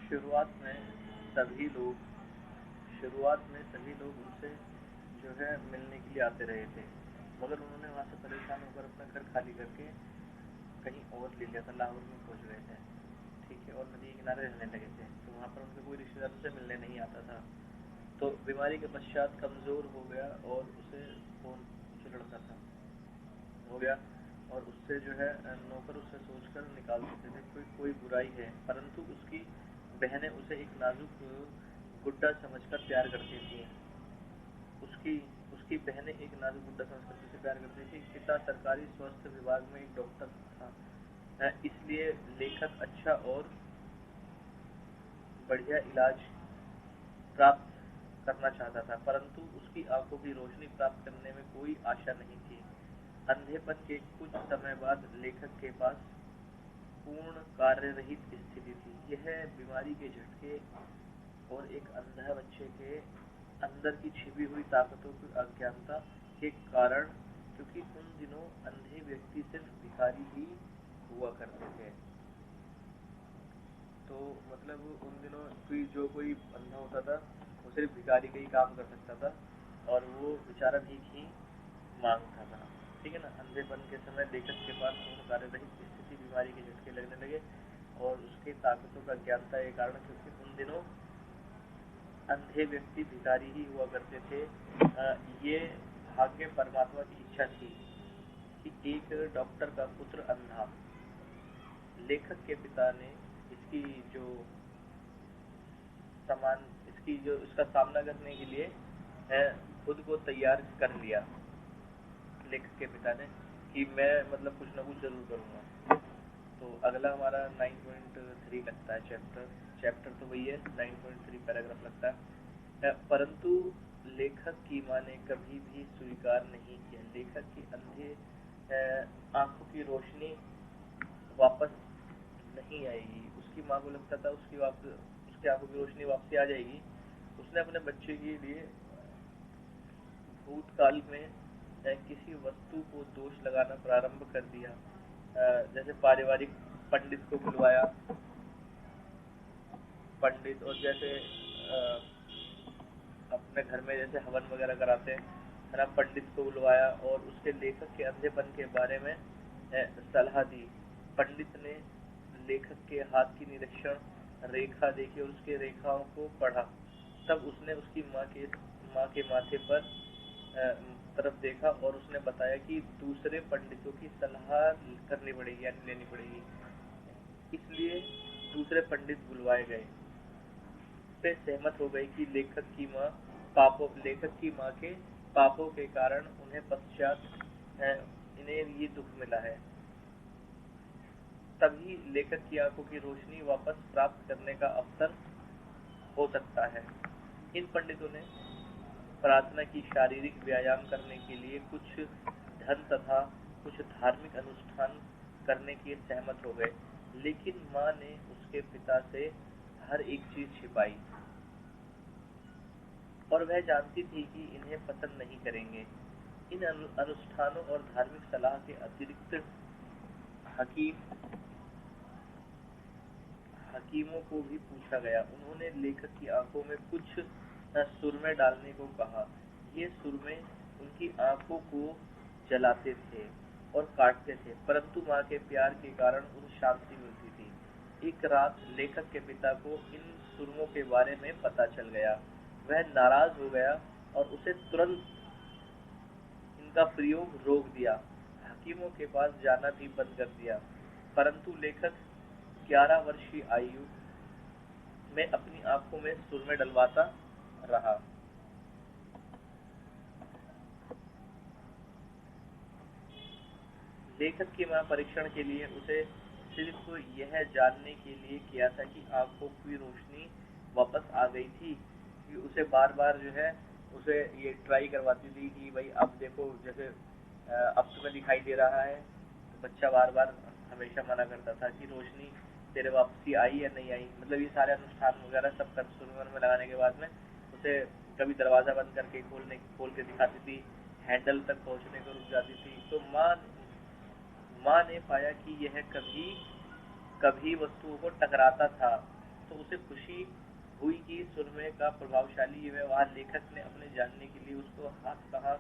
शुरुआत में सभी लोग शुरुआत में सभी लोग उनसे जो है मिलने के लिए आते रहे थे, मगर उन्होंने वहाँ से परेशान होकर अपना घर खाली करके कहीं और ले लिया था, लाहौर में पहुँच गए थे, ठीक है, और नदी के किनारे रहने लगे थे। तो वहाँ पर उनके कोई रिश्तेदारों से मिलने नहीं आता था। तो बीमारी के पश्चात कमज़ोर हो गया और उसे कौन जो लड़का था हो गया, और उससे जो है नौकर उससे सोचकर निकाल देते थे कोई बुराई है, परंतु उसकी बहनें उसे एक नाजुक गुड्डा समझकर प्यार करती थी। उसकी उसकी बहनें एक नाजुक गुड्डा समझकर उसे प्यार करती थी। पिता सरकारी स्वास्थ्य विभाग में एक डॉक्टर था, इसलिए लेखक अच्छा और बढ़िया इलाज प्राप्त करना चाहता था, परंतु उसकी आंखों की रोशनी प्राप्त करने में कोई आशा नहीं थी। अंधेपन के कुछ समय बाद लेखक के पास पूर्ण कार्य रहित स्थिति थी। यह बीमारी के झटके और एक अंधा बच्चे के अंदर की छिपी हुई ताकतों की अज्ञानता के कारण, क्योंकि उन दिनों अंधे व्यक्ति सिर्फ भिखारी ही हुआ करते थे। तो मतलब उन दिनों कोई अंधा होता था वो सिर्फ भिखारी का ही काम कर सकता था, और वो बेचारा भीख ही मांगता था, ठीक है ना। अंधेपन के समय लेखक के पास पूर्ण कार्य रहित स्थिति, बीमारी के झटके लगने लगे और उसके ताकतों का ज्ञानता के कारण, क्योंकि उन दिनों अंधे व्यक्ति भिखारी ही हुआ करते थे। ये भाग्य परमात्मा की इच्छा थी कि एक डॉक्टर का पुत्र अंधा। लेखक के पिता ने इसकी इसका सामना करने के लिए खुद को तैयार कर लिया, लेखक के पिता ने, कि मैं मतलब कुछ ना कुछ जरूर करूँगा। तो अगला हमारा 9.3 लगता है चैप्टर तो वही है, 9.3 पैराग्राफ लगता है। परंतु लेखक की माँ ने कभी भी स्वीकार नहीं किया। लेखक की अंधे आंखों की रोशनी वापस नहीं आएगी। उसकी माँ को लगता था उसकी आंखों की रोशनी वापसी आ जाएगी। उसने अपने बच्चे के लिए भूतकाल में किसी वस्तु को दोष लगाना प्रारंभ कर दिया। जैसे पारिवारिक पंडित को बुलवाया, पंडित, और जैसे अपने घर में जैसे हवन वगैरह कराते हैं, है ना, पंडित को बुलवाया और उसके लेखक के अंधेपन के बारे में सलाह दी। पंडित ने लेखक के हाथ की निरीक्षण रेखा देखी और उसके रेखाओं को पढ़ा। तब उसने उसकी माँ के माथे पर तरफ देखा और उसने बताया कि दूसरे पंडितों की सलाह करनी पड़ेगी, यानी लेनी पड़ेगी। इसलिए दूसरे पंडित बुलवाए गए। से सहमत हो गई कि लेखक की माँ के पापों के कारण उन्हें पश्चात इन्हें ये दुख मिला है। तभी लेखक की आंखों की रोशनी वापस प्राप्त करने का अवसर हो सकता है। इन पंडितों ने प्रार्थना की, शारीरिक व्यायाम करने के लिए कुछ धन तथा कुछ धार्मिक अनुष्ठान करने के सहमत हो गए, लेकिन माँ ने उसके पिता से हर एक चीज छिपाई और वह जानती थी कि इन्हें पसंद नहीं करेंगे। इन अनुष्ठानों और धार्मिक सलाह के अतिरिक्त हकीमों को भी पूछा गया। उन्होंने लेखक की आंखों में कुछ सुरमे डालने को कहा। ये सुरमे उनकी आंखों को जलाते थे और काटते थे, परंतु माँ के प्यार के कारण उन्हें शांति मिलती थी। एक रात लेखक के पिता को इन सुरमों के बारे में पता चल गया। वह नाराज हो गया और उसे तुरंत इनका प्रयोग रोक दिया। हकीमों के पास जाना भी बंद कर दिया, परंतु लेखक 11 वर्ष की आयु में अपनी आंखों में सुरमे डलवाता रहा। लेखक की मां परीक्षण के लिए उसे सिर्फ यह जानने के लिए किया था कि आंखों की रोशनी वापस आ गई थी, कि उसे बार बार जो है उसे ये ट्राई करवाती थी कि भाई अब देखो, जैसे अब तुम्हें दिखाई दे रहा है। तो बच्चा बार बार हमेशा मना करता था कि रोशनी तेरे वापसी आई या नहीं आई। मतलब ये सारे अनुष्ठान वगैरह सब कर सुरमन में लगाने के बाद में उसे कभी दरवाजा बंद करके खोल के दिखाती थी, हैंडल तक पहुंचने को रुक जाती थी। तो माँ ने पाया कि यह कभी कभी वस्तुओं को टकराता था तो उसे खुशी हुई कि सुरमे का प्रभावशाली व्यवहार लेखक ने अपने जानने के लिए उसको हाथ कहाँ